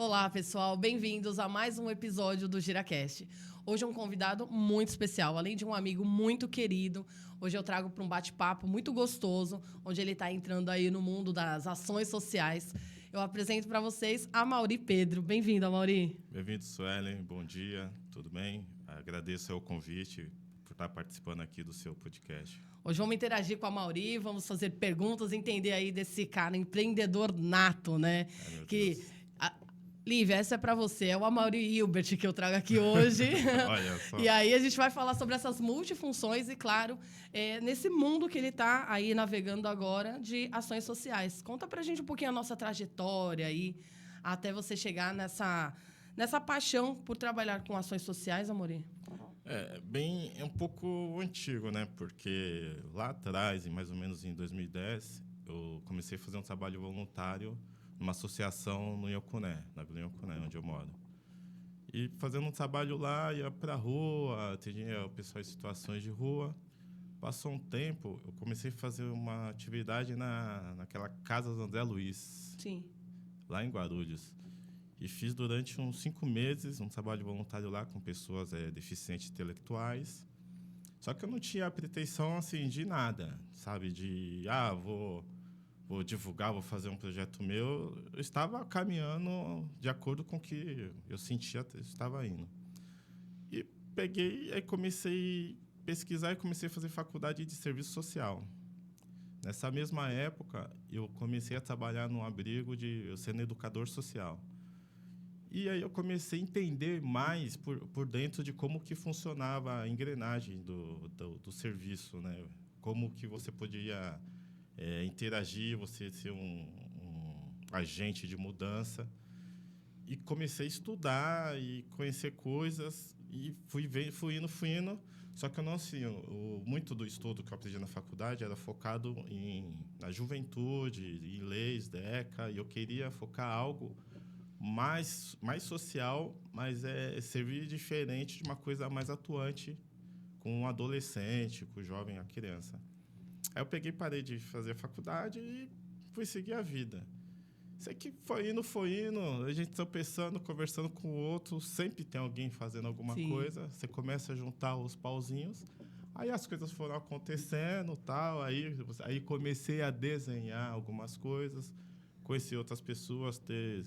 Olá, pessoal. Bem-vindos a mais um episódio do GiraCast. Hoje é um convidado muito especial, além de um amigo muito querido. Hoje eu trago para um bate-papo muito gostoso, onde ele está entrando aí no mundo das ações sociais. Eu apresento para vocês Amaury Pedro. Bem-vindo, Amaury. Bem-vindo, Suelen. Bom dia, tudo bem? Agradeço o convite por estar participando aqui do seu podcast. Hoje vamos interagir com a Amaury, vamos fazer perguntas, entender aí desse cara empreendedor nato, né? Ai, meu Deus. Lívia, essa é para você. É o Amaury Hilbert que eu trago aqui hoje. Olha só. E aí a gente vai falar sobre essas multifunções e, claro, nesse mundo que ele está aí navegando agora de ações sociais. Conta pra gente um pouquinho a nossa trajetória aí, até você chegar nessa paixão por trabalhar com ações sociais, Amaury. É um pouco antigo, né? Porque lá atrás, mais ou menos em 2010, eu comecei a fazer um trabalho voluntário numa associação no Inhocuné, na Vila Inhocuné, onde eu moro. E fazendo um trabalho lá, ia para a rua, atendia o pessoal em situações de rua. Passou um tempo, eu comecei a fazer uma atividade naquela Casa do André Luiz, Sim. lá em Guarulhos. E fiz durante uns 5 meses um trabalho voluntário lá com pessoas deficientes intelectuais. Só que eu não tinha a pretensão assim, de nada, sabe? Vou divulgar, vou fazer um projeto meu. Eu estava caminhando de acordo com o que eu sentia que estava indo. E aí comecei a pesquisar e comecei a fazer faculdade de serviço social. Nessa mesma época, eu comecei a trabalhar num abrigo eu sendo educador social. E aí eu comecei a entender mais por dentro de como que funcionava a engrenagem do serviço, né? Como que você podia interagir, você ser um agente de mudança. E comecei a estudar e conhecer coisas e fui indo. Só que eu não assim, muito do estudo que eu aprendi na faculdade era focado na juventude, em leis, DECA, e eu queria focar algo mais social, mas servir diferente de uma coisa mais atuante com o adolescente, com o jovem, a criança. Aí eu parei de fazer a faculdade e fui seguir a vida. Sei que foi indo, a gente tropeçando, conversando com o outro, sempre tem alguém fazendo alguma Sim. coisa, você começa a juntar os pauzinhos, aí as coisas foram acontecendo, tal, aí comecei a desenhar algumas coisas, conheci outras pessoas, ter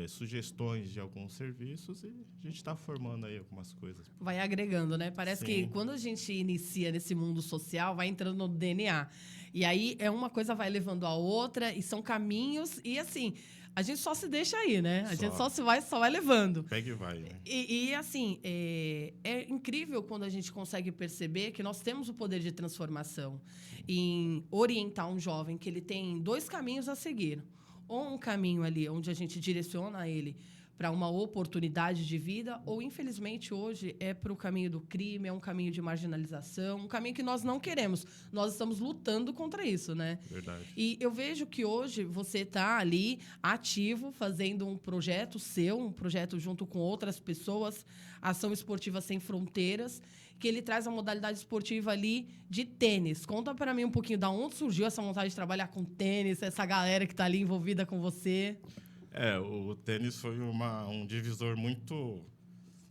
sugestões de alguns serviços e a gente está formando aí algumas coisas. Vai agregando, né? Parece Sim. que quando a gente inicia nesse mundo social, vai entrando no DNA. E aí uma coisa vai levando a outra e são caminhos e assim, a gente só se deixa aí, né? A gente só vai levando. Pega e vai, né? E assim, é incrível quando a gente consegue perceber que nós temos o poder de transformação em orientar um jovem que ele tem 2 caminhos a seguir. Ou um caminho ali onde a gente direciona ele para uma oportunidade de vida, ou, infelizmente, hoje é para o caminho do crime, é um caminho de marginalização, um caminho que nós não queremos. Nós estamos lutando contra isso, né? Verdade. E eu vejo que hoje você está ali ativo, fazendo um projeto seu, um projeto junto com outras pessoas, Ação Esportiva Sem Fronteiras, que ele traz a modalidade esportiva ali de tênis. Conta para mim um pouquinho de onde surgiu essa vontade de trabalhar com tênis, essa galera que está ali envolvida com você. O tênis foi um divisor muito,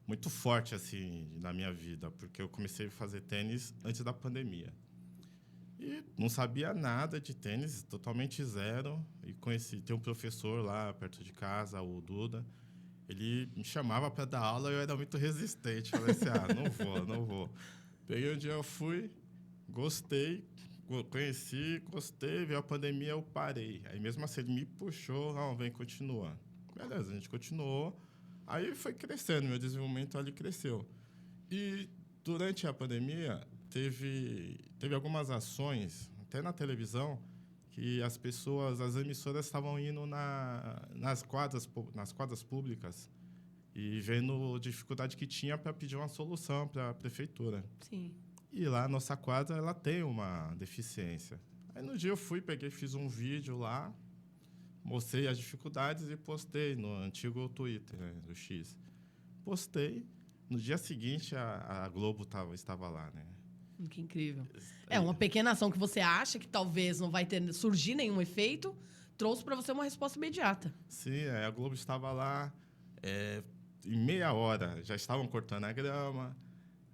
muito forte assim, na minha vida, porque eu comecei a fazer tênis antes da pandemia. E não sabia nada de tênis, totalmente zero. E tem um professor lá perto de casa, o Duda. Ele me chamava para dar aula e eu era muito resistente. Falei assim, não vou. Peguei um dia, eu fui, gostei, conheci, gostei, veio a pandemia, eu parei. Aí mesmo assim ele me puxou, vem, continua. Beleza, a gente continuou. Aí foi crescendo, meu desenvolvimento ali cresceu. E durante a pandemia teve algumas ações, até na televisão, que as emissoras estavam indo nas quadras públicas e vendo a dificuldade que tinha para pedir uma solução para a prefeitura. Sim. E lá a nossa quadra ela tem uma deficiência. Aí no dia eu fiz um vídeo lá, mostrei as dificuldades e postei no antigo Twitter, né, do X. Postei. No dia seguinte a Globo estava lá, né? Que incrível. É uma pequena ação que você acha que talvez não vai surgir nenhum efeito, trouxe para você uma resposta imediata. Sim, a Globo estava lá, Em meia hora, já estavam cortando a grama.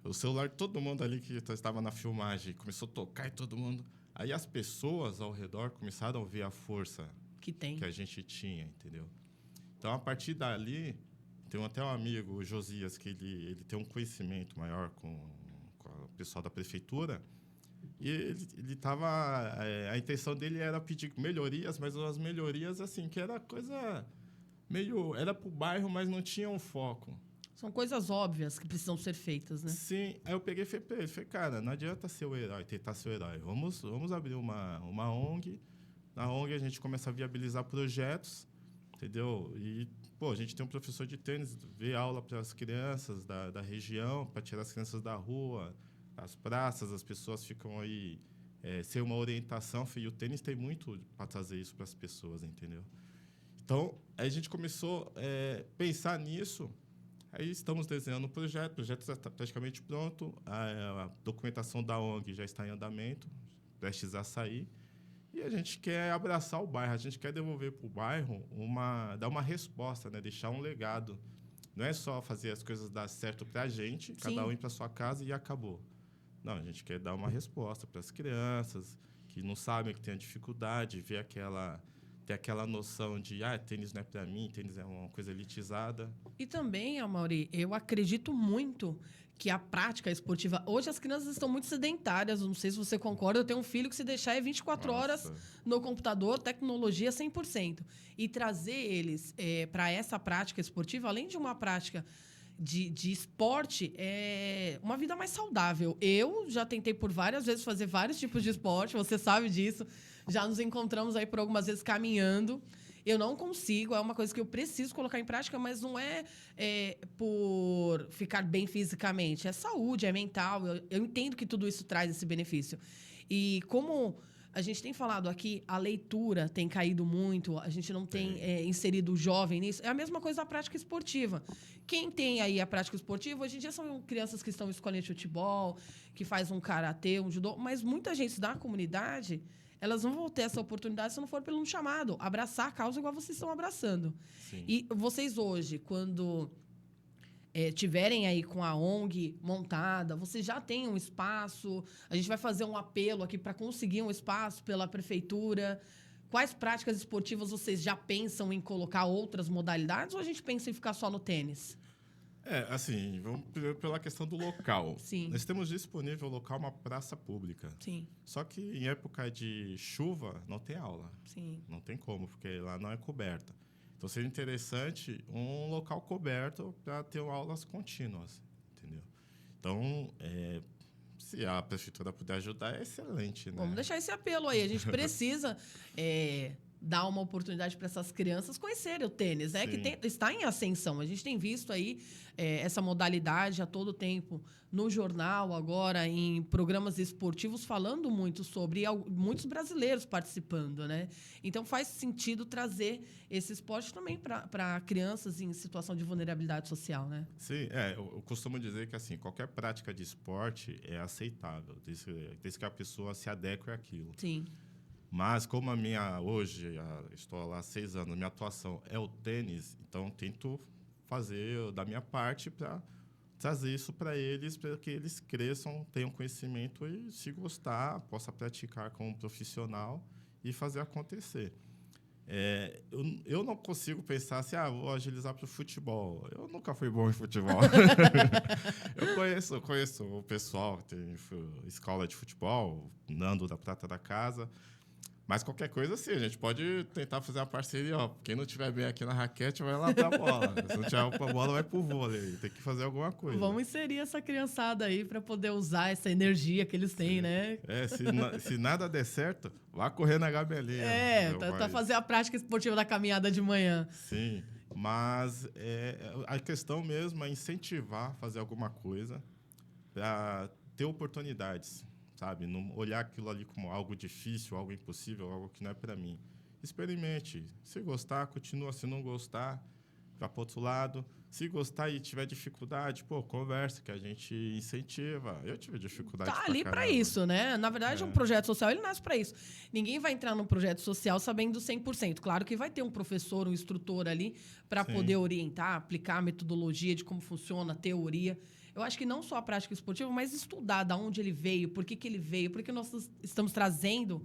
O celular, todo mundo ali que estava na filmagem, começou a tocar e todo mundo... Aí as pessoas ao redor começaram a ver a força que a gente tinha, entendeu? Então, a partir dali, tem até um amigo, o Josias, que ele tem um conhecimento maior com o pessoal da prefeitura, e ele tava... a intenção dele era pedir melhorias, mas umas melhorias, assim, que era coisa meio... Era para o bairro, mas não tinha um foco. São coisas óbvias que precisam ser feitas, né? Sim. Aí eu peguei e falei para ele, cara, não adianta ser o herói, tentar ser o herói. Vamos abrir uma ONG. Na ONG a gente começa a viabilizar projetos, entendeu? E, a gente tem um professor de tênis, vê aula para as crianças da região, para tirar as crianças da rua, das praças, as pessoas ficam aí, sem uma orientação. E o tênis tem muito para trazer isso para as pessoas, entendeu? Então, aí a gente começou a pensar nisso. Aí estamos desenhando o projeto já está praticamente pronto, a documentação da ONG já está em andamento, prestes a sair, e a gente quer abraçar o bairro, a gente quer devolver para o bairro, dar uma resposta, né? Deixar um legado. Não é só fazer as coisas dar certo para a gente, cada um ir para sua casa e acabou. Não, a gente quer dar uma resposta para as crianças que não sabem, que têm a dificuldade, ver ter aquela noção de tênis não é para mim, tênis é uma coisa elitizada. E também, Amaury, eu acredito muito que a prática esportiva... Hoje as crianças estão muito sedentárias, não sei se você concorda, eu tenho um filho que se deixar 24 horas no computador, tecnologia 100%. E trazer eles para essa prática esportiva, além de uma prática de esporte, é uma vida mais saudável. Eu já tentei por várias vezes fazer vários tipos de esporte, você sabe disso. Já nos encontramos aí por algumas vezes caminhando. Eu não consigo, é uma coisa que eu preciso colocar em prática, mas não é por ficar bem fisicamente. É saúde, é mental. Eu entendo que tudo isso traz esse benefício. E como a gente tem falado aqui, a leitura tem caído muito, a gente não tem inserido o jovem nisso. É a mesma coisa da prática esportiva. Quem tem aí a prática esportiva, hoje em dia são crianças que estão em escolinha de futebol, que faz um karatê, um judô, mas muita gente da comunidade... Elas não vão ter essa oportunidade se não for pelo um chamado. Abraçar a causa igual vocês estão abraçando. Sim. E vocês hoje, quando tiverem aí com a ONG montada, vocês já têm um espaço, a gente vai fazer um apelo aqui para conseguir um espaço pela prefeitura. Quais práticas esportivas vocês já pensam em colocar outras modalidades ou a gente pensa em ficar só no tênis? Assim, vamos pela questão do local. Sim. Nós temos disponível local uma praça pública. Sim. Só que em época de chuva não tem aula. Sim. Não tem como, porque lá não é coberta. Então seria interessante um local coberto para ter aulas contínuas, entendeu? Então, se a prefeitura puder ajudar, é excelente, né? Vamos deixar esse apelo aí. A gente precisa dar uma oportunidade para essas crianças conhecerem o tênis, né? Que está em ascensão. A gente tem visto aí essa modalidade a todo tempo no jornal, agora em programas esportivos, falando muito sobre, e muitos brasileiros participando, né? Então, faz sentido trazer esse esporte também para crianças em situação de vulnerabilidade social, né? Sim, eu costumo dizer que assim, qualquer prática de esporte é aceitável, desde que a pessoa se adeque àquilo. Sim. Mas como hoje, estou lá há 6 anos, minha atuação é o tênis, então tento fazer da minha parte para trazer isso para que eles cresçam, tenham conhecimento e, se gostar, possa praticar como profissional e fazer acontecer. Eu não consigo pensar assim, vou agilizar para o futebol. Eu nunca fui bom em futebol. Eu conheço o pessoal que tem escola de futebol, Nando da Prata da Casa. Mas qualquer coisa, assim, a gente pode tentar fazer uma parceria. Quem não estiver bem aqui na raquete, vai lá pra bola. Se não tiver pra bola, vai pro vôlei. Tem que fazer alguma coisa. Vamos inserir essa criançada aí para poder usar essa energia que eles têm, né? Se nada der certo, vá correr na gabelinha. Tá fazer a prática esportiva da caminhada de manhã. Sim, mas a questão mesmo é incentivar, fazer alguma coisa para ter oportunidades. Sabe? Não olhar aquilo ali como algo difícil, algo impossível, algo que não é para mim. Experimente. Se gostar, continua. Se não gostar, vá para outro lado. Se gostar e tiver dificuldade, pô, conversa, que a gente incentiva. Eu tive dificuldade Tá pra ali para caramba. isso, né? Na verdade, um projeto social, ele nasce para isso. Ninguém vai entrar num projeto social sabendo 100%. Claro que vai ter um professor, um instrutor ali para Sim. poder orientar, aplicar a metodologia de como funciona, a teoria. Eu acho que não só a prática esportiva, mas estudar de onde ele veio, por que ele veio, por que nós estamos trazendo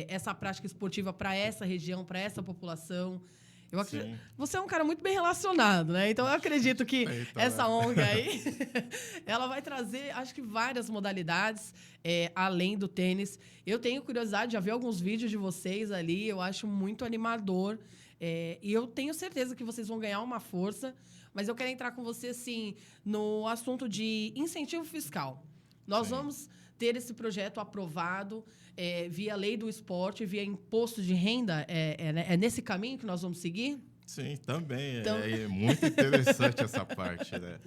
essa prática esportiva para essa região, para essa população. Eu acredito, você é um cara muito bem relacionado, né? Então, eu acredito que essa ONG aí, ela vai trazer, acho que várias modalidades, além do tênis. Eu tenho curiosidade, já vi alguns vídeos de vocês ali, eu acho muito animador. E eu tenho certeza que vocês vão ganhar uma força, mas eu quero entrar com você, assim, no assunto de incentivo fiscal. Nós vamos ter esse projeto aprovado via lei do esporte, via imposto de renda. É nesse caminho que nós vamos seguir? Sim, também. Então... É muito interessante essa parte, né?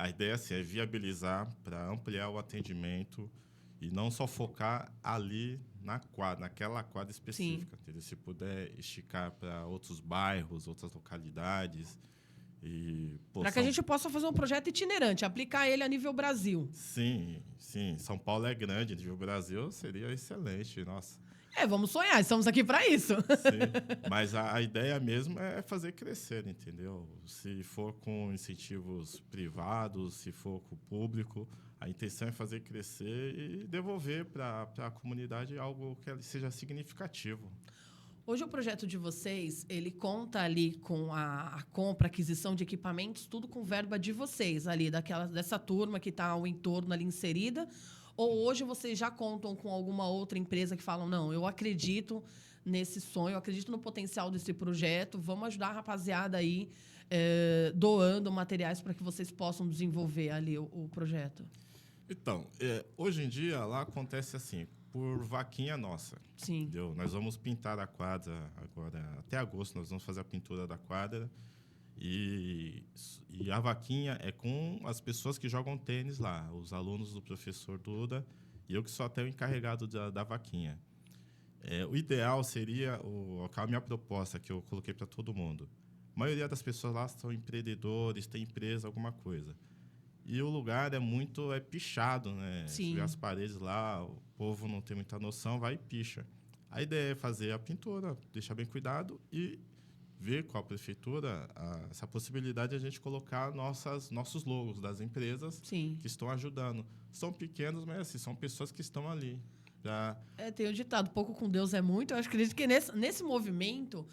A ideia assim, é viabilizar para ampliar o atendimento e não só focar ali na quadra, naquela quadra específica. Se puder esticar para outros bairros, outras localidades. Para que a gente possa fazer um projeto itinerante, aplicar ele a nível Brasil. Sim, sim. São Paulo é grande, nível Brasil seria excelente, nossa. Vamos sonhar, estamos aqui para isso. Sim, mas a ideia mesmo é fazer crescer, entendeu? Se for com incentivos privados, se for com o público, a intenção é fazer crescer e devolver para a comunidade algo que seja significativo. Hoje o projeto de vocês, ele conta ali com a compra, aquisição de equipamentos, tudo com verba de vocês ali, dessa turma que está ao entorno ali inserida? Ou hoje vocês já contam com alguma outra empresa que falam, não, eu acredito nesse sonho, eu acredito no potencial desse projeto, vamos ajudar a rapaziada aí doando materiais para que vocês possam desenvolver ali o projeto? Então, hoje em dia lá acontece assim, por vaquinha nossa. Sim. Entendeu? Nós vamos pintar a quadra agora, até agosto, nós vamos fazer a pintura da quadra. E a vaquinha é com as pessoas que jogam tênis lá, os alunos do professor Duda, e eu que sou até o encarregado da vaquinha. O ideal seria, a minha proposta que eu coloquei para todo mundo. A maioria das pessoas lá são empreendedores, tem empresa, alguma coisa. E o lugar é muito pichado, né? Sim. Se vê as paredes lá, o povo não tem muita noção, vai e picha. A ideia é fazer a pintura, deixar bem cuidado e ver com a prefeitura essa possibilidade de a gente colocar nossos logos das empresas que estão ajudando. São pequenos, mas assim, são pessoas que estão ali. Tem o ditado, pouco com Deus é muito. Eu acredito que nesse movimento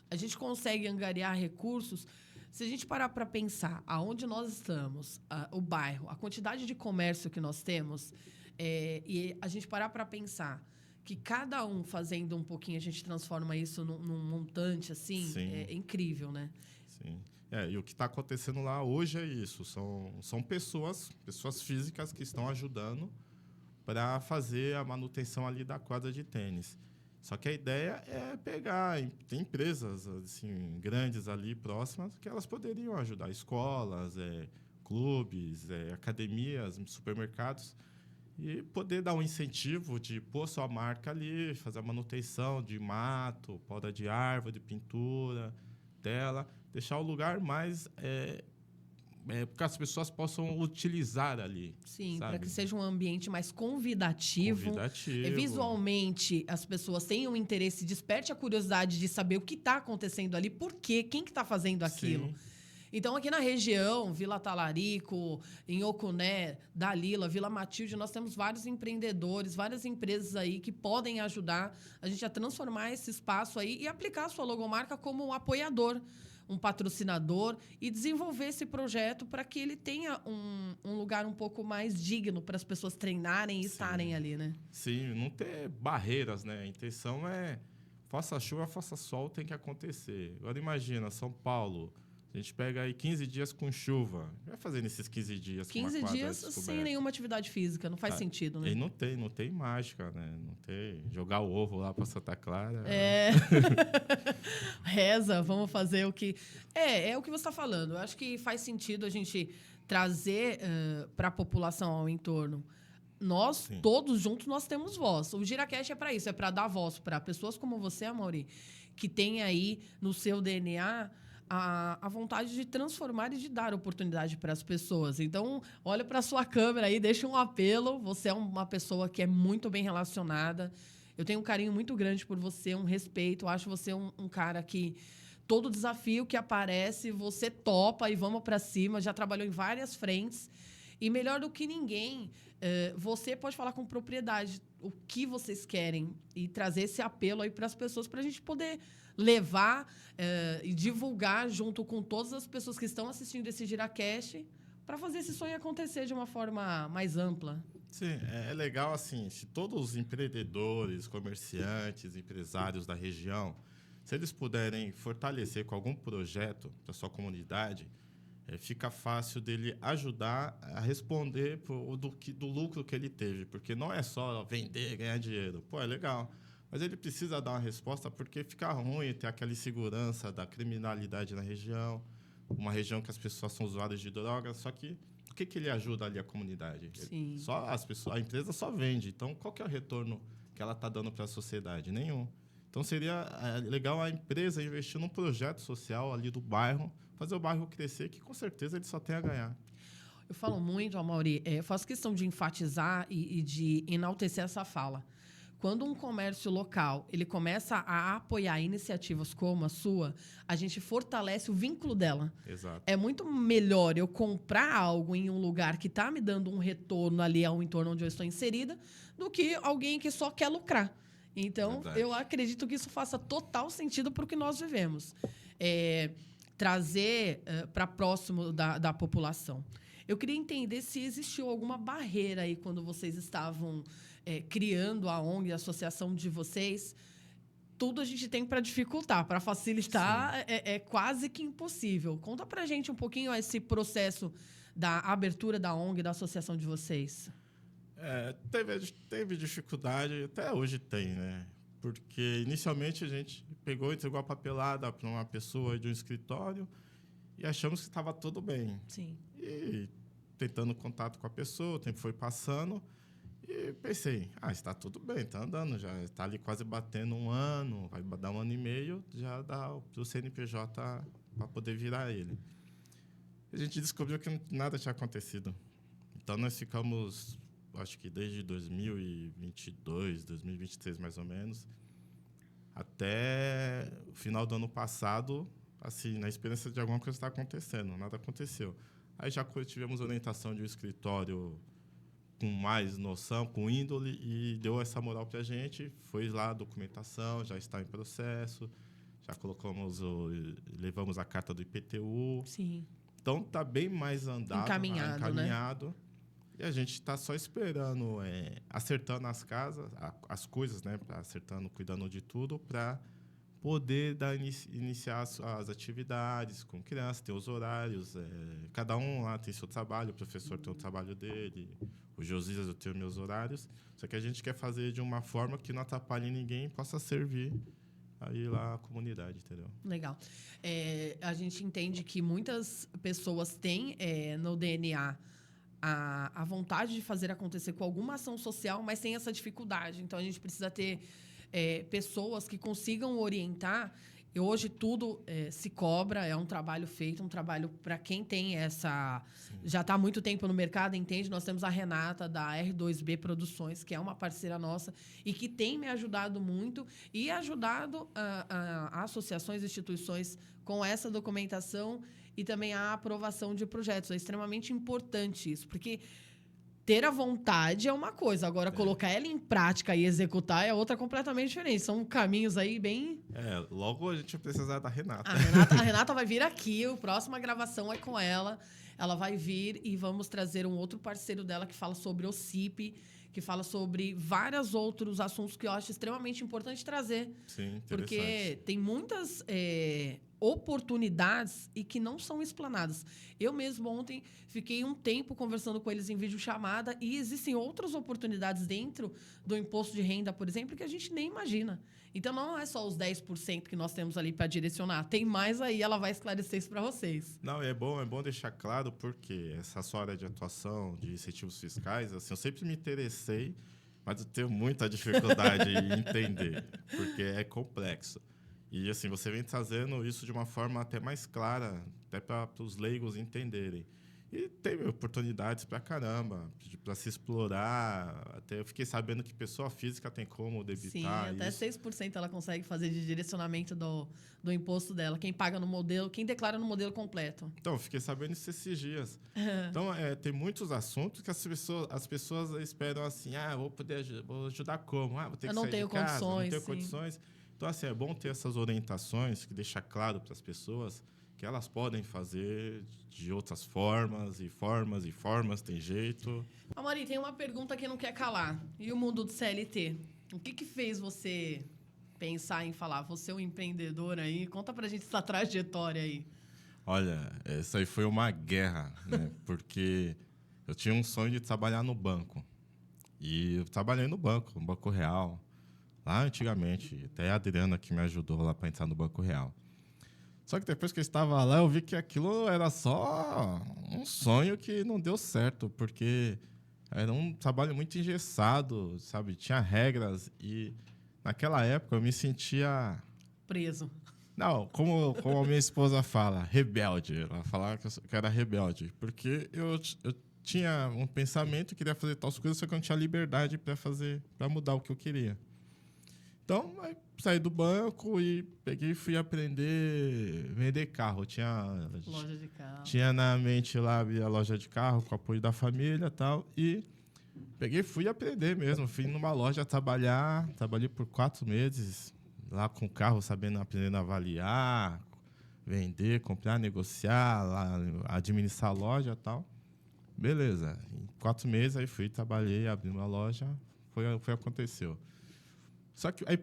a gente consegue angariar recursos. Se a gente parar para pensar aonde nós estamos, o bairro, a quantidade de comércio que nós temos, e a gente parar para pensar que cada um fazendo um pouquinho, a gente transforma isso num montante, assim, é incrível, né? Sim. E o que está acontecendo lá hoje é isso. São pessoas físicas que estão ajudando para fazer a manutenção ali da quadra de tênis. Só que a ideia é pegar, tem empresas assim, grandes ali próximas que elas poderiam ajudar, escolas, clubes, academias, supermercados, e poder dar um incentivo de pôr sua marca ali, fazer a manutenção de mato, poda de árvore, pintura, tela, deixar o lugar mais... para que as pessoas possam utilizar ali. Sim, para que seja um ambiente mais convidativo. Visualmente, as pessoas tenham interesse, desperte a curiosidade de saber o que está acontecendo ali, por quê, quem que está fazendo aquilo. Sim. Então, aqui na região, Vila Talarico, em Ocuné, Dalila, Vila Matilde, nós temos vários empreendedores, várias empresas aí que podem ajudar a gente a transformar esse espaço aí e aplicar a sua logomarca como um apoiador, um patrocinador, e desenvolver esse projeto para que ele tenha um lugar um pouco mais digno para as pessoas treinarem e estarem ali, né? Sim, não ter barreiras, né? A intenção é, faça chuva, faça sol, tem que acontecer. Agora imagina, São Paulo, a gente pega aí 15 dias com chuva. Vai fazer nesses 15 dias 15 dias sem nenhuma atividade física, não faz sentido, né? E não tem mágica, né? Não tem jogar o ovo lá para Santa Clara. Reza, vamos fazer o que... É o que você está falando. Eu acho que faz sentido a gente trazer para a população ao entorno. Nós, todos juntos, nós temos voz. O GiraCast é para isso, é para dar voz para pessoas como você, Amaury, que tem aí no seu DNA a vontade de transformar e de dar oportunidade para as pessoas. Então, olha para a sua câmera aí, deixa um apelo. Você é uma pessoa que é muito bem relacionada. Eu tenho um carinho muito grande por você, um respeito. Eu acho você um cara que todo desafio que aparece, você topa e vamos para cima. Já trabalhou em várias frentes. E melhor do que ninguém, você pode falar com propriedade o que vocês querem e trazer esse apelo aí para as pessoas, para a gente poder levar e divulgar junto com todas as pessoas que estão assistindo esse GiraCast para fazer esse sonho acontecer de uma forma mais ampla. Sim, é legal assim, se todos os empreendedores, comerciantes, empresários da região, se eles puderem fortalecer com algum projeto da sua comunidade, fica fácil dele ajudar a responder do lucro que ele teve, porque não é só vender, ganhar dinheiro. Pô, é legal, mas ele precisa dar uma resposta porque fica ruim ter aquela insegurança da criminalidade na região, uma região que as pessoas são usuárias de drogas, só que o que ele ajuda ali a comunidade? Sim. Só as pessoas, a empresa só vende, então qual que é o retorno que ela está dando para a sociedade? Nenhum. Então seria legal a empresa investir num projeto social ali do bairro, fazer o bairro crescer, que com certeza ele só tem a ganhar. Eu falo muito, Amaury, eu faço questão de enfatizar e de enaltecer essa fala. Quando um comércio local ele começa a apoiar iniciativas como a sua, a gente fortalece o vínculo dela. Exato. É muito melhor eu comprar algo em um lugar que está me dando um retorno ali ao entorno onde eu estou inserida, do que alguém que só quer lucrar. Então, Verdade. eu acredito que isso faça total sentido para o que nós vivemos. Trazer para próximo da população. Eu queria entender se existiu alguma barreira aí quando vocês estavam criando a ONG, a associação de vocês. Tudo a gente tem para dificultar, para facilitar é quase que impossível. Conta para a gente um pouquinho esse processo da abertura da ONG, da associação de vocês. Teve dificuldade, até hoje tem, né? Porque inicialmente a gente pegou e entregou a papelada para uma pessoa de um escritório e achamos que estava tudo bem. Sim. E tentando contato com a pessoa, o tempo foi passando e pensei, está tudo bem, está andando já, está ali quase batendo um ano, vai dar um ano e meio, já dá para o CNPJ para poder virar ele. A gente descobriu que nada tinha acontecido. Então nós ficamos, acho que desde 2022, 2023 mais ou menos, até o final do ano passado, assim, na esperança de alguma coisa estar acontecendo, nada aconteceu. Aí já tivemos orientação de um escritório com mais noção, com índole, e deu essa moral para a gente. Foi lá a documentação, já está em processo, já levamos a carta do IPTU. Sim. Então está bem mais andado, encaminhado. Né? E a gente está só esperando, acertando as coisas, né? Acertando, cuidando de tudo, para poder iniciar as atividades com crianças, ter os horários. Cada um lá tem seu trabalho, o professor tem o trabalho dele, o Josias, eu tenho meus horários. Só que a gente quer fazer de uma forma que não atrapalhe ninguém e possa servir aí lá a comunidade, entendeu? Legal. A gente entende que muitas pessoas têm no DNA a vontade de fazer acontecer com alguma ação social, mas tem essa dificuldade. Então, a gente precisa ter pessoas que consigam orientar. E hoje, tudo se cobra, é um trabalho feito, um trabalho para quem tem essa... Sim. Já está há muito tempo no mercado, entende? Nós temos a Renata, da R2B Produções, que é uma parceira nossa e que tem me ajudado muito e ajudado a associações e instituições com essa documentação e também a aprovação de projetos. É extremamente importante isso, porque ter a vontade é uma coisa, agora colocar ela em prática e executar é outra completamente diferente. São caminhos aí bem... Logo a gente vai precisar da Renata. A Renata vai vir aqui, a próxima gravação é com ela. Ela vai vir e vamos trazer um outro parceiro dela que fala sobre o CIP, que fala sobre vários outros assuntos que eu acho extremamente importante trazer. Sim, porque tem muitas oportunidades e que não são explanadas. Eu mesmo ontem fiquei um tempo conversando com eles em videochamada e existem outras oportunidades dentro do imposto de renda, por exemplo, que a gente nem imagina. Então, não é só os 10% que nós temos ali para direcionar. Tem mais aí, ela vai esclarecer isso para vocês. Não, é bom deixar claro, porque essa sua área de atuação de incentivos fiscais, assim, eu sempre me interessei, mas eu tenho muita dificuldade em entender, porque é complexo. E, assim, você vem trazendo isso de uma forma até mais clara, até para os leigos entenderem. E teve oportunidades para caramba, para se explorar. Até eu fiquei sabendo que pessoa física tem como Sim, debitar até isso. 6% ela consegue fazer de direcionamento do imposto dela. Quem paga no modelo, quem declara no modelo completo. Então, eu fiquei sabendo isso esses dias. Então, tem muitos assuntos que as pessoas esperam assim, vou ajudar como? Vou ter Eu que não sair de tenho casa, não condições, tenho sim. condições. Então, assim, é bom ter essas orientações que deixa claro para as pessoas que elas podem fazer de outras formas, tem jeito. Amori, tem uma pergunta que não quer calar. E o mundo do CLT? O que fez você pensar em falar, você é um empreendedor aí? Conta pra gente essa trajetória aí. Olha, essa aí foi uma guerra, né? Porque eu tinha um sonho de trabalhar no banco. E eu trabalhei no Banco Real, lá antigamente. Até a Adriana que me ajudou lá para entrar no Banco Real. Só que depois que eu estava lá, eu vi que aquilo era só um sonho que não deu certo, porque era um trabalho muito engessado, sabe? Tinha regras e naquela época eu me sentia... Preso. Não, como a minha esposa fala, rebelde. Ela falava que era rebelde, porque eu tinha um pensamento, queria fazer tais coisas, só que eu não tinha liberdade para mudar o que eu queria. Então, aí saí do banco e peguei e fui aprender a vender carro. Loja de carro. Tinha na mente lá abrir a loja de carro com o apoio da família e tal. E peguei e fui aprender mesmo. Fui numa loja trabalhar. Trabalhei por 4 meses lá com o carro, aprendendo a avaliar, vender, comprar, negociar, lá, administrar a loja e tal. Beleza. Em 4 meses aí trabalhei, abri uma loja. Foi aconteceu. Só que aí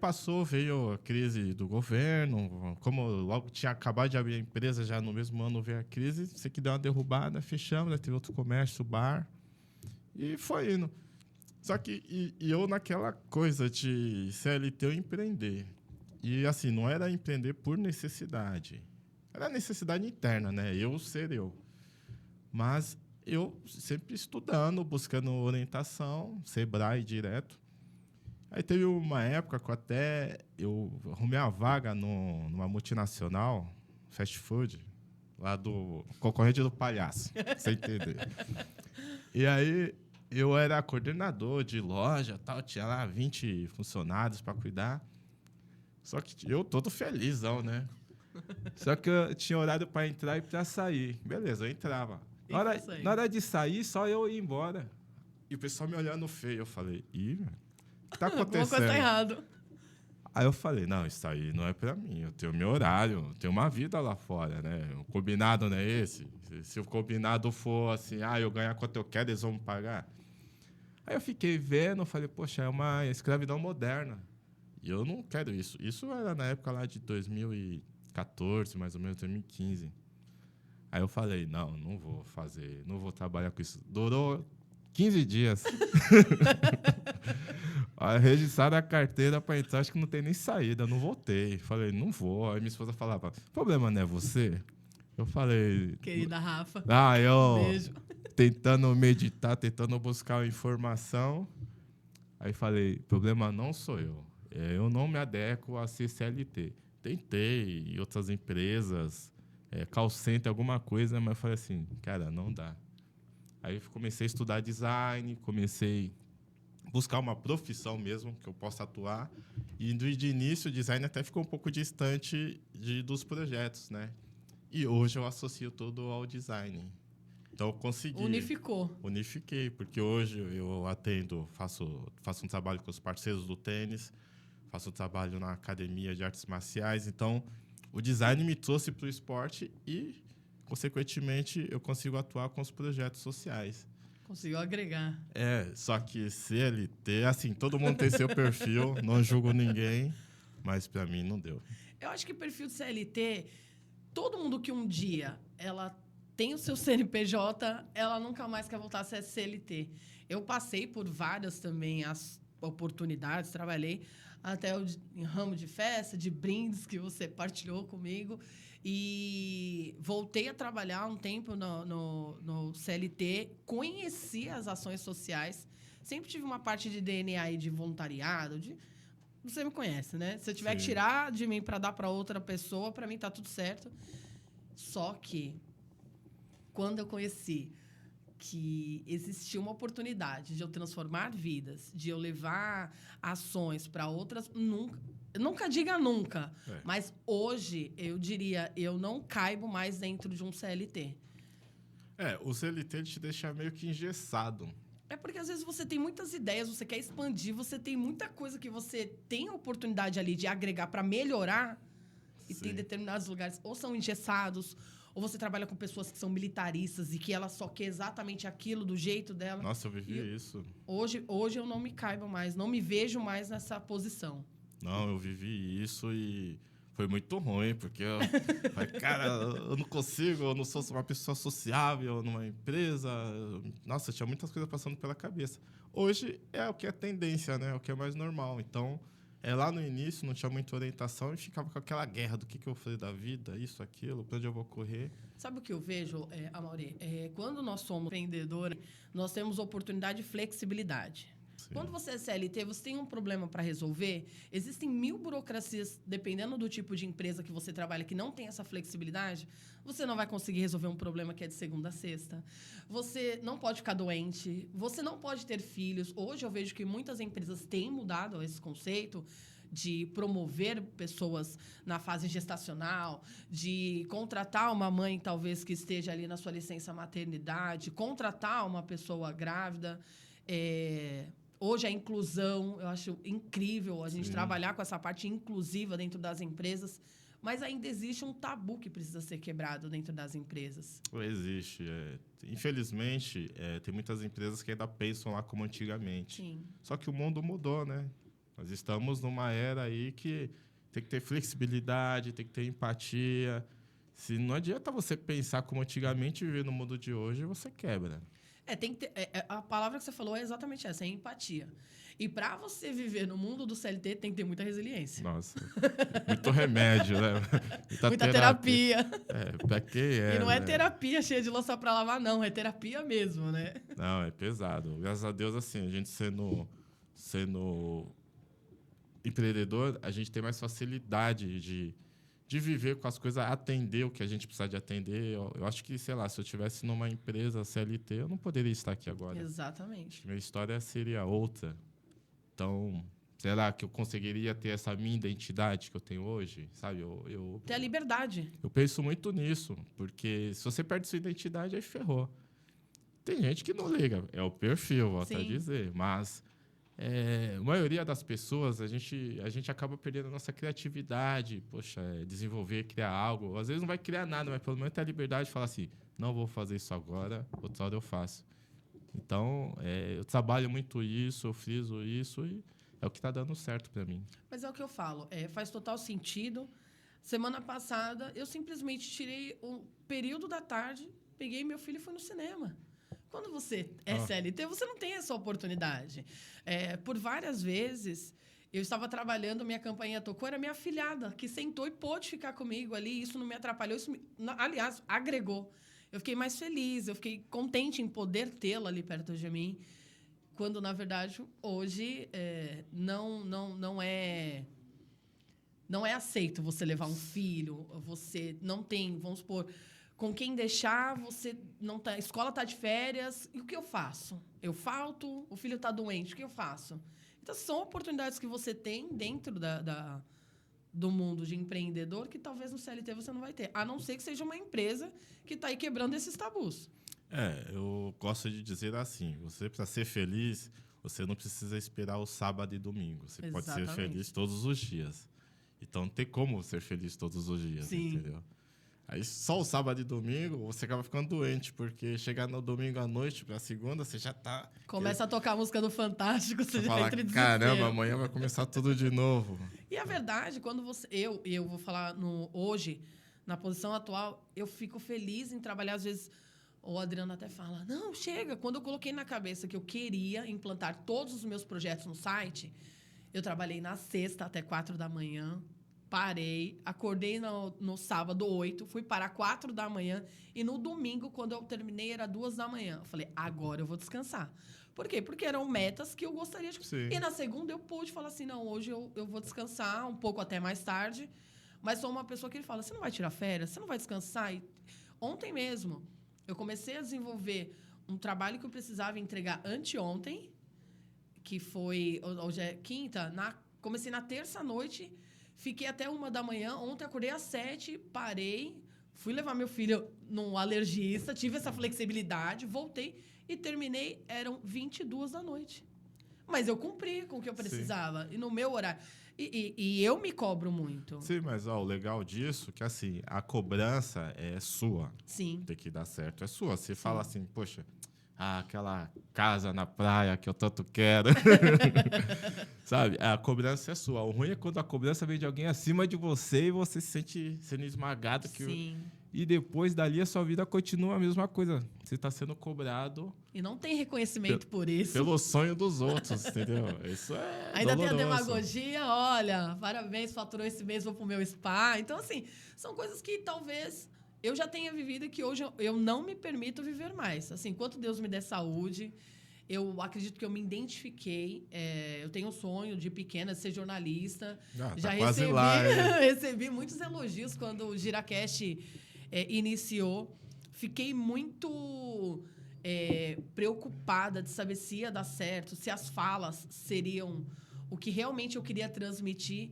veio a crise do governo, como logo tinha acabado de abrir a empresa, já no mesmo ano veio a crise, isso aqui deu uma derrubada, fechamos, né? Teve outro comércio, bar, e foi indo. Só que e eu naquela coisa de CLT eu empreender. E assim, não era empreender por necessidade. Era necessidade interna, né? Eu ser eu. Mas eu sempre estudando, buscando orientação, Sebrae direto. Aí teve uma época que eu arrumei uma vaga numa multinacional, fast food, lá do concorrente do palhaço, pra você entender. E aí eu era coordenador de loja, tal, tinha lá 20 funcionários para cuidar. Só que eu todo felizão, né? Só que eu tinha horário para entrar e para sair. Beleza, eu entrava. Na hora de sair, só eu ia embora. E o pessoal me olhando feio. Eu falei, velho. O que tá acontecendo? Alguma coisa tá errado. Aí eu falei, não, isso aí não é pra mim. Eu tenho meu horário, eu tenho uma vida lá fora, né? O combinado não é esse. Se o combinado for assim, eu ganhar quanto eu quero, eles vão me pagar. Aí eu fiquei vendo, falei, poxa, é uma escravidão moderna. E eu não quero isso. Isso era na época lá de 2014, mais ou menos, 2015. Aí eu falei, não vou fazer, não vou trabalhar com isso. Durou 15 dias. Registraram a carteira para entrar, acho que não tem nem saída, não voltei. Falei, não vou. Aí minha esposa falava, o problema não é você? Eu falei... Querida Rafa, beijo. Tentando meditar, tentando buscar informação. Aí falei, problema não sou eu. Eu não me adequo a ser CLT. Tentei em outras empresas, call center, alguma coisa, mas falei assim, cara, não dá. Aí comecei a estudar design, comecei a buscar uma profissão mesmo que eu possa atuar. E de início o design até ficou um pouco distante dos projetos, né? E hoje eu associo tudo ao design. Então eu consegui. Unifiquei, porque hoje eu faço um trabalho com os parceiros do tênis, faço um trabalho na academia de artes marciais. Então o design me trouxe para o esporte e, consequentemente, eu consigo atuar com os projetos sociais. Conseguiu agregar. Só que CLT, assim, todo mundo tem seu perfil, não julgo ninguém, mas para mim não deu. Eu acho que perfil de CLT, todo mundo que um dia ela tem o seu CNPJ, ela nunca mais quer voltar a ser CLT. Eu passei por várias também as oportunidades, trabalhei até em ramo de festa, de brindes que você partilhou comigo. E voltei a trabalhar um tempo no CLT, conheci as ações sociais, sempre tive uma parte de DNA e de voluntariado, você me conhece, né? Se eu tiver que Sim. tirar de mim para dar para outra pessoa, para mim tá tudo certo. Só que quando eu conheci que existia uma oportunidade de eu transformar vidas, de eu levar ações para outras, nunca diga nunca, mas hoje eu diria, eu não caibo mais dentro de um CLT. O CLT te deixa meio que engessado. É porque às vezes você tem muitas ideias, você quer expandir, você tem muita coisa que você tem a oportunidade ali de agregar para melhorar. E tem determinados lugares ou são engessados, ou você trabalha com pessoas que são militaristas e que ela só quer exatamente aquilo do jeito dela. Nossa, eu vivi isso. Hoje eu não me caibo mais, não me vejo mais nessa posição. Não, eu vivi isso e foi muito ruim, porque eu falei, cara, eu não consigo, eu não sou uma pessoa sociável numa empresa. Nossa, tinha muitas coisas passando pela cabeça. Hoje é o que é tendência, né? É o que é mais normal. Então, lá no início não tinha muita orientação e ficava com aquela guerra do que eu vou fazer da vida, isso, aquilo, para onde eu vou correr. Sabe o que eu vejo, Amaury? Quando nós somos empreendedores, nós temos oportunidade e flexibilidade. Sim. Quando você é CLT, você tem um problema para resolver, existem 1000 burocracias, dependendo do tipo de empresa que você trabalha, que não tem essa flexibilidade, você não vai conseguir resolver um problema que é de segunda a sexta. Você não pode ficar doente, você não pode ter filhos. Hoje eu vejo que muitas empresas têm mudado esse conceito de promover pessoas na fase gestacional, de contratar uma mãe, talvez, que esteja ali na sua licença maternidade, contratar uma pessoa grávida. Hoje a inclusão, eu acho incrível a gente trabalhar com essa parte inclusiva dentro das empresas, mas ainda existe um tabu que precisa ser quebrado dentro das empresas. Existe. Infelizmente, tem muitas empresas que ainda pensam lá como antigamente. Sim. Só que o mundo mudou, né? Nós estamos numa era aí que tem que ter flexibilidade, tem que ter empatia. Se não adianta você pensar como antigamente e viver no mundo de hoje, você quebra. Tem que ter, a palavra que você falou é exatamente essa, é empatia. E para você viver no mundo do CLT, tem que ter muita resiliência. Nossa, muito remédio, né? Muita terapia. Pra quem E não é terapia cheia de louça para lavar, não. É terapia mesmo, né? Não, é pesado. Graças a Deus, assim, a gente sendo empreendedor, a gente tem mais facilidade de viver com as coisas, atender o que a gente precisa de atender. Eu acho que, sei lá, se eu estivesse numa empresa CLT, eu não poderia estar aqui agora. Exatamente. Minha história seria outra. Então, será que eu conseguiria ter essa minha identidade que eu tenho hoje? Sabe? Ter a liberdade. Eu penso muito nisso, porque se você perde sua identidade, aí ferrou. Tem gente que não liga, é o perfil, vou até dizer, mas a maioria das pessoas, a gente acaba perdendo a nossa criatividade, desenvolver, criar algo. Às vezes não vai criar nada, mas pelo menos ter a liberdade de falar assim, não vou fazer isso agora, outra hora eu faço. Então, eu trabalho muito isso, eu friso isso e é o que está dando certo para mim. Mas é o que eu falo, faz total sentido. Semana passada, eu simplesmente tirei o período da tarde, peguei meu filho e fui no cinema. Quando você é CLT, você não tem essa oportunidade. Por várias vezes, eu estava trabalhando, minha campainha tocou, era minha afilhada, que sentou e pôde ficar comigo ali, isso não me atrapalhou, aliás, agregou. Eu fiquei mais feliz, eu fiquei contente em poder tê-la ali perto de mim, quando, na verdade, hoje não é aceito você levar um filho, você não tem, vamos supor, com quem deixar, você não tá, a escola está de férias, e o que eu faço? Eu falto, o filho está doente, o que eu faço? Então, são oportunidades que você tem dentro do mundo de empreendedor que talvez no CLT você não vai ter, a não ser que seja uma empresa que está aí quebrando esses tabus. Eu gosto de dizer assim, você, para ser feliz, você não precisa esperar o sábado e domingo, você pode ser feliz todos os dias. Então, tem como ser feliz todos os dias, entendeu? Aí só o sábado e domingo você acaba ficando doente, porque chegar no domingo à noite para segunda, você já tá... Começa a tocar a música do Fantástico, você já entra em desespero. Caramba, amanhã vai começar tudo de novo. E a verdade, quando você... Eu vou falar hoje, na posição atual, eu fico feliz em trabalhar, às vezes... O Adriano até fala, não, chega. Quando eu coloquei na cabeça que eu queria implantar todos os meus projetos no site, eu trabalhei na sexta até 4 da manhã, Parei, acordei no sábado 8, fui parar 4 da manhã e no domingo, quando eu terminei, era 2 da manhã. Eu falei, agora eu vou descansar. Por quê? Porque eram metas que eu gostaria de... Sim. E na segunda eu pude falar assim, não, hoje eu vou descansar um pouco até mais tarde, mas sou uma pessoa que ele fala, você não vai tirar férias? Você não vai descansar? E ontem mesmo, eu comecei a desenvolver um trabalho que eu precisava entregar anteontem, que foi... Hoje é quinta, comecei na terça-noite... Fiquei até 1 da manhã. Ontem acordei às 7, parei, fui levar meu filho num alergista, tive essa flexibilidade, voltei e terminei, eram 22 da noite. Mas eu cumpri com o que eu precisava, e no meu horário. E eu me cobro muito. Sim, mas o legal disso é que assim, a cobrança é sua. Sim. Tem que dar certo, é sua. Você fala assim, poxa, aquela casa na praia que eu tanto quero. Sabe? A cobrança é sua. O ruim é quando a cobrança vem de alguém acima de você e você se sente sendo esmagado. Sim. E depois dali a sua vida continua a mesma coisa. Você está sendo cobrado. E não tem reconhecimento por isso. Pelo sonho dos outros, entendeu? Isso é Ainda doloroso. tem a demagogia, olha, parabéns, faturou esse mês, vou pro meu spa. Então, assim, são coisas que talvez eu já tenha vivido e que hoje eu não me permito viver mais. Assim, enquanto Deus me der saúde, eu acredito que eu me identifiquei. Eu tenho um sonho de pequena ser jornalista. Já quase lá, recebi muitos elogios quando o GiraCast iniciou. Fiquei muito preocupada de saber se ia dar certo, se as falas seriam o que realmente eu queria transmitir.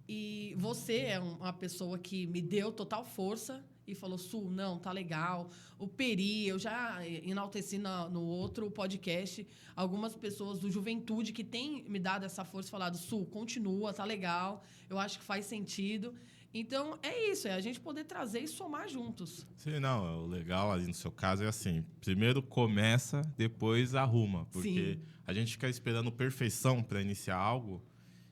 E você é uma pessoa que me deu total força e falou, Su, não, tá legal. O Peri, eu já enalteci no outro podcast algumas pessoas do Juventude que têm me dado essa força e falado, Su, continua, tá legal, eu acho que faz sentido. Então, é isso, é a gente poder trazer e somar juntos. Sim, não, o legal ali no seu caso é assim, primeiro começa, depois arruma. Porque a gente fica esperando perfeição para iniciar algo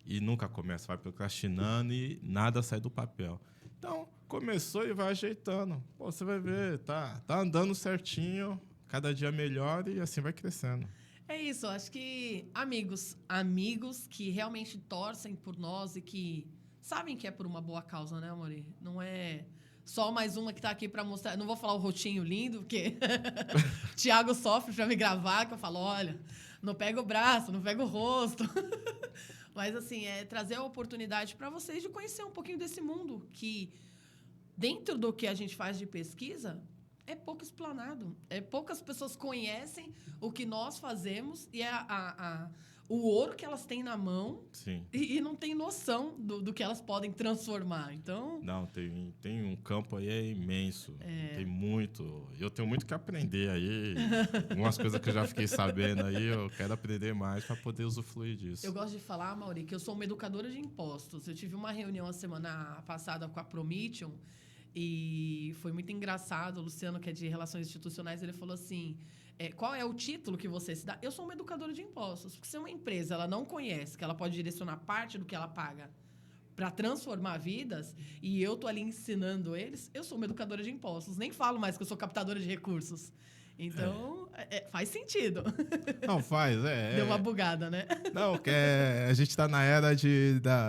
e nunca começa, vai procrastinando e nada sai do papel. Então, começou e vai ajeitando. Pô, você vai ver, tá andando certinho, cada dia melhor e assim vai crescendo. É isso, acho que amigos que realmente torcem por nós e que sabem que é por uma boa causa, né, Amori? Não é só mais uma que tá aqui para mostrar. Não vou falar o rostinho lindo, porque Thiago sofre para me gravar, que eu falo, olha, não pega o braço, não pega o rosto. Mas, assim, é trazer a oportunidade para vocês de conhecer um pouquinho desse mundo que, dentro do que a gente faz de pesquisa, é pouco explanado. Poucas pessoas conhecem o que nós fazemos e o ouro que elas têm na mão. Sim. E não tem noção do que elas podem transformar. Então... Não, tem um campo aí imenso. Tem muito. Eu tenho muito que aprender aí. Algumas coisas que eu já fiquei sabendo aí, eu quero aprender mais para poder usufruir disso. Eu gosto de falar, Mauri, que eu sou uma educadora de impostos. Eu tive uma reunião a semana passada com a Prometheum e foi muito engraçado. O Luciano, que é de Relações Institucionais, ele falou assim... qual é o título que você se dá? Eu sou uma educadora de impostos. Porque se uma empresa ela não conhece que ela pode direcionar parte do que ela paga para transformar vidas, e eu tô ali ensinando eles, eu sou uma educadora de impostos. Nem falo mais que eu sou captadora de recursos. Então, faz sentido. Não, faz, Deu uma bugada, né? Não, a gente tá na era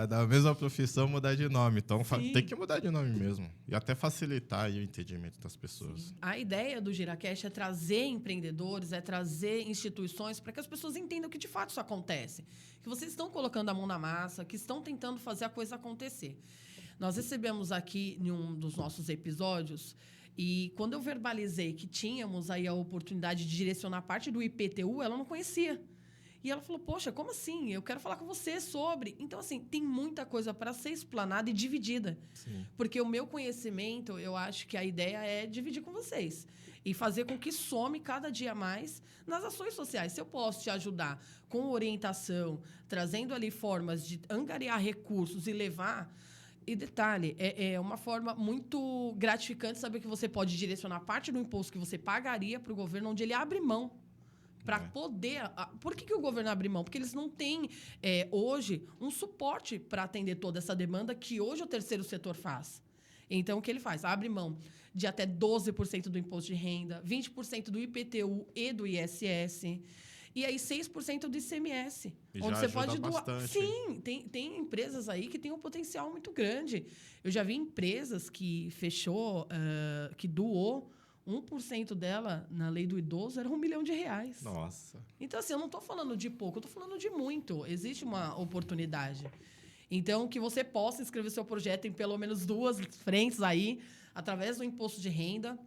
da mesma profissão mudar de nome. Então, tem que mudar de nome mesmo. E até facilitar aí o entendimento das pessoas. Sim. A ideia do GiraCast é trazer empreendedores, é trazer instituições para que as pessoas entendam que, de fato, isso acontece. Que vocês estão colocando a mão na massa, que estão tentando fazer a coisa acontecer. Nós recebemos aqui, em um dos nossos episódios... E quando eu verbalizei que tínhamos aí a oportunidade de direcionar parte do IPTU, ela não conhecia. E ela falou, poxa, como assim? Eu quero falar com você sobre... Então, assim, tem muita coisa para ser explanada e dividida. Sim. Porque o meu conhecimento, eu acho que a ideia é dividir com vocês. E fazer com que some cada dia mais nas ações sociais. Se eu posso te ajudar com orientação, trazendo ali formas de angariar recursos e levar... E detalhe, é uma forma muito gratificante saber que você pode direcionar parte do imposto que você pagaria para o governo, onde ele abre mão para poder... Por que o governo abre mão? Porque eles não têm, hoje, um suporte para atender toda essa demanda que hoje o terceiro setor faz. Então, o que ele faz? Abre mão de até 12% do imposto de renda, 20% do IPTU e do ISS... E aí 6% do ICMS. E onde já você ajuda pode doar. bastante. Sim, tem empresas aí que têm um potencial muito grande. Eu já vi empresas que fechou, que doou 1% dela na lei do idoso, era R$1 milhão. Nossa. Então, assim, eu não estou falando de pouco, eu estou falando de muito. Existe uma oportunidade. Então, que você possa inscrever seu projeto em pelo menos 2 frentes aí, através do imposto de renda,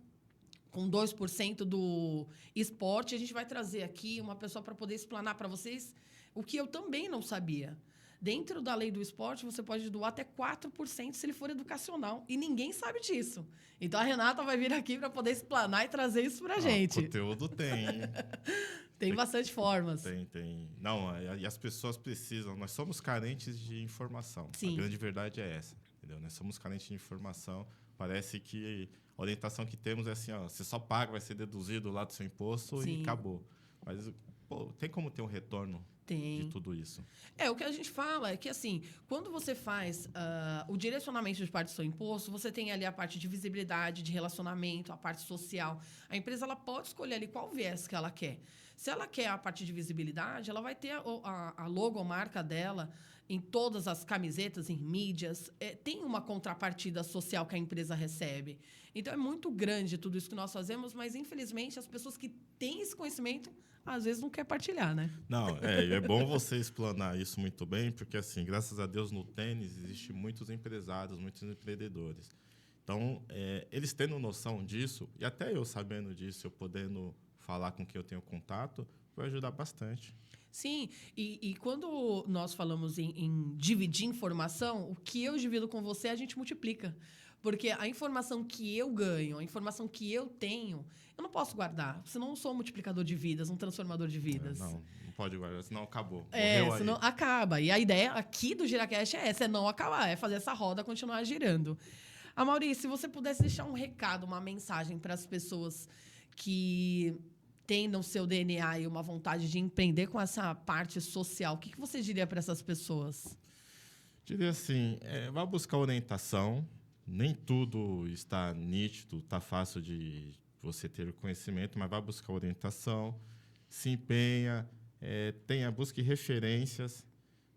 com 2% do esporte. A gente vai trazer aqui uma pessoa para poder explanar para vocês o que eu também não sabia. Dentro da lei do esporte, você pode doar até 4% se ele for educacional. E ninguém sabe disso. Então, a Renata vai vir aqui para poder explanar e trazer isso para a gente. Conteúdo tem. Tem bastante formas. Tem. Não, e as pessoas precisam. Nós somos carentes de informação. Sim. A grande verdade é essa. Entendeu? Nós somos carentes de informação. Parece que a orientação que temos é assim, ó, você só paga, vai ser deduzido lá do seu imposto. Sim. E acabou. Mas, pô, tem como ter um retorno de tudo isso? O que a gente fala é que, assim, quando você faz o direcionamento de parte do seu imposto, você tem ali a parte de visibilidade, de relacionamento, a parte social. A empresa ela pode escolher ali qual viés que ela quer. Se ela quer a parte de visibilidade, ela vai ter a logomarca dela em todas as camisetas, em mídias. Tem uma contrapartida social que a empresa recebe. Então, é muito grande tudo isso que nós fazemos, mas, infelizmente, as pessoas que têm esse conhecimento, às vezes, não querem partilhar, né? Não, é bom você explanar isso muito bem, porque, assim, graças a Deus, no tênis, existem muitos empresários, muitos empreendedores. Então, eles tendo noção disso, e até eu sabendo disso, eu podendo falar com quem eu tenho contato, vai ajudar bastante. Sim, e quando nós falamos em dividir informação, o que eu divido com você, a gente multiplica. Porque a informação que eu ganho, a informação que eu tenho, eu não posso guardar. Senão eu não sou um multiplicador de vidas, um transformador de vidas. Não pode guardar, senão acabou. Senão acaba. E a ideia aqui do GiraCast é essa, é não acabar, é fazer essa roda continuar girando. Amaury, se você pudesse deixar um recado, uma mensagem para as pessoas que têm no seu DNA e uma vontade de empreender com essa parte social, o que você diria para essas pessoas? Diria assim, vá buscar orientação. Nem tudo está nítido, está fácil de você ter o conhecimento, mas vá buscar orientação, se empenha, busque referências,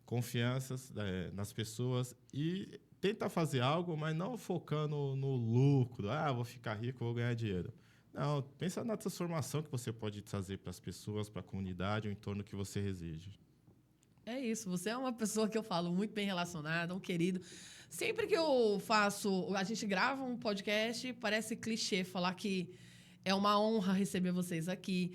confianças nas pessoas e tenta fazer algo, mas não focando no lucro. Vou ficar rico, vou ganhar dinheiro. Não, pensa na transformação que você pode trazer para as pessoas, para a comunidade, o entorno que você reside. É isso, você é uma pessoa que eu falo muito bem relacionada, um querido. Sempre que a gente grava um podcast, parece clichê falar que é uma honra receber vocês aqui.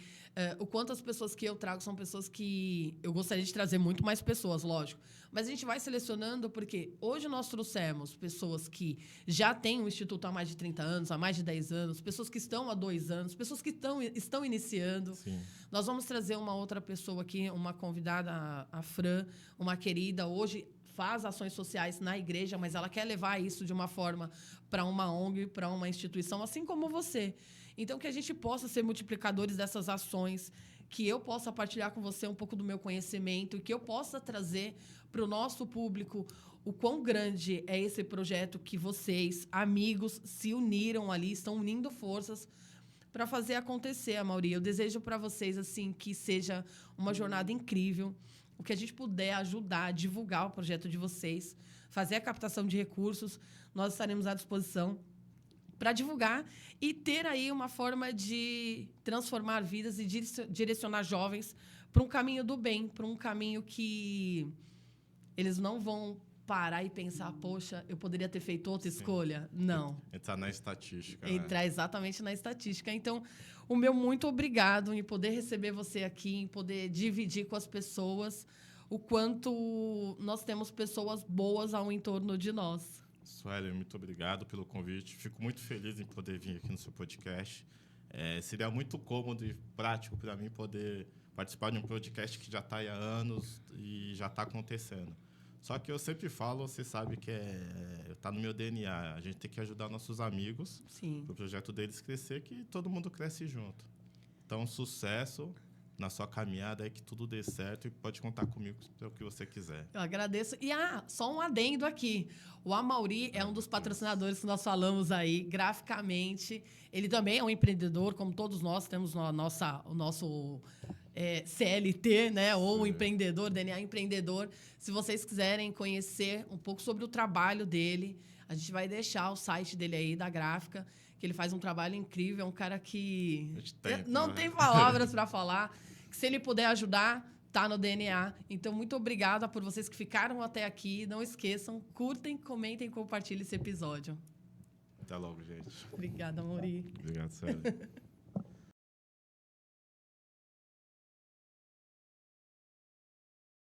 O quanto as pessoas que eu trago são pessoas que eu gostaria de trazer muito mais pessoas, lógico. Mas a gente vai selecionando porque hoje nós trouxemos pessoas que já têm um instituto há mais de 30 anos, há mais de 10 anos, pessoas que estão há 2 anos, pessoas que estão iniciando. Sim. Nós vamos trazer uma outra pessoa aqui, uma convidada, a Fran, uma querida, hoje faz ações sociais na igreja, mas ela quer levar isso de uma forma para uma ONG, para uma instituição, assim como você. Então, que a gente possa ser multiplicadores dessas ações, que eu possa partilhar com você um pouco do meu conhecimento, que eu possa trazer para o nosso público o quão grande é esse projeto que vocês, amigos, se uniram ali, estão unindo forças para fazer acontecer, Amaury. Eu desejo para vocês assim que seja uma jornada incrível. O que a gente puder ajudar a divulgar o projeto de vocês, fazer a captação de recursos, nós estaremos à disposição para divulgar e ter aí uma forma de transformar vidas e direcionar jovens para um caminho do bem, para um caminho que eles não vão parar e pensar, poxa, eu poderia ter feito outra escolha. Não. Entrar na estatística. Entrar exatamente na estatística. Então, o meu muito obrigado em poder receber você aqui, em poder dividir com as pessoas o quanto nós temos pessoas boas ao entorno de nós. Sueli, muito obrigado pelo convite. Fico muito feliz em poder vir aqui no seu podcast. Seria muito cômodo e prático para mim poder participar de um podcast que já está há anos e já está acontecendo. Só que eu sempre falo, você sabe que está no meu DNA. A gente tem que ajudar nossos amigos para o projeto deles crescer, que todo mundo cresce junto. Então, sucesso na sua caminhada, que tudo dê certo e pode contar comigo para o que você quiser. Eu agradeço. E só um adendo aqui. O Amaury é um dos patrocinadores que nós falamos aí, graficamente. Ele também é um empreendedor, como todos nós temos o nosso CLT, né? Ou empreendedor, DNA empreendedor. Se vocês quiserem conhecer um pouco sobre o trabalho dele, a gente vai deixar o site dele aí, da gráfica, que ele faz um trabalho incrível. É um cara que não tem palavras para falar. Que se ele puder ajudar, tá no DNA. Então, muito obrigada por vocês que ficaram até aqui. Não esqueçam, curtem, comentem e compartilhem esse episódio. Até logo, gente. Obrigada, Amori. Obrigado, Célia.